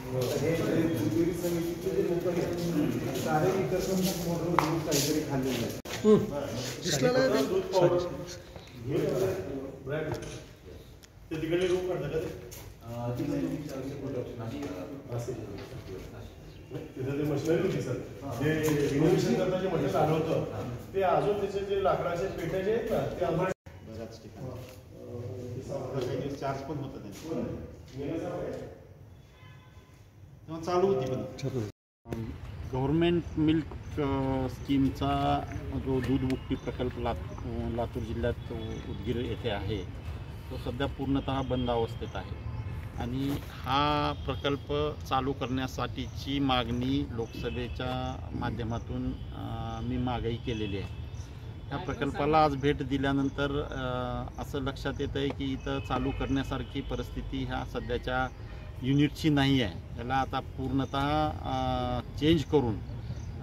हे दुहेरी समितीचे जे लोक आहेत सारे विकसन दूध काहीतरी खाल्लेलं आहे दिसलं नाही दूध पावडर ब्रँड ते तिकडले रूप काढतात का तिथं ते मशिनरी होती सर जे रिनोव्हेशन करता जे मटेरियल आलं होतं ते अजून त्याचे जे लाकडाचे पेट्याचे आहेत ना ते अजून बऱ्याच ठिकाणी चार्ज पण होतं तेव्हा चालू होती पण गव्हर्नमेंट मिल्क स्कीमचा जो दूध मुक्ती प्रकल्प लातूर जिल्ह्यात उदगीर येथे आहे तो सध्या पूर्णतः बंद अवस्थेत आहे आणि हा प्रकल्प चालू करण्यासाठीची मागणी लोकसभेच्या माध्यमातून मी मागणी केलेली आहे। ह्या प्रकल्पाला आज भेट दिल्यानंतर असं लक्षात येतं आहे की इथं चालू करण्यासारखी परिस्थिती ह्या सध्याच्या युनिटची नाही आहे। त्याला आता पूर्णतः चेंज करून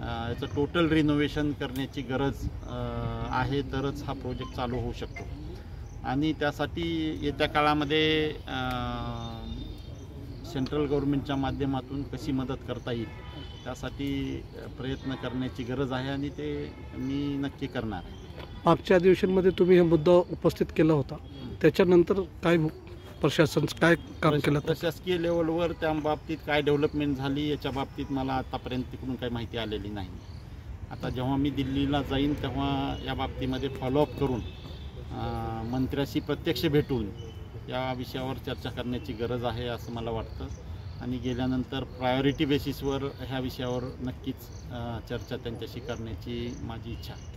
याचं टोटल रिनोव्हेशन करण्याची गरज आहे, तरच हा प्रोजेक्ट चालू होऊ शकतो आणि त्यासाठी येत्या काळामध्ये सेंट्रल गव्हर्नमेंटच्या माध्यमातून कशी मदत करता येईल त्यासाठी प्रयत्न करण्याची गरज आहे आणि ते मी नक्की करणार आहे। मागच्या अधिवेशनामध्ये तुम्ही हा मुद्दा उपस्थित केला होता, त्याच्यानंतर काय प्रशासन काय काम केलं? प्रशासकीय लेवलवर त्या बाबतीत काय डेव्हलपमेंट झाली याच्या बाबतीत मला आतापर्यंत तिकडून काही माहिती आलेली नाही। आता जेव्हा मी दिल्लीला जाईन तेव्हा या बाबतीमध्ये फॉलोअप करून मंत्र्याशी प्रत्यक्ष भेटून या विषयावर चर्चा करण्याची गरज आहे असं मला वाटतं आणि गेल्यानंतर प्रायोरिटी बेसिसवर ह्या विषयावर नक्कीच चर्चा त्यांच्याशी करण्याची माझी इच्छा आहे।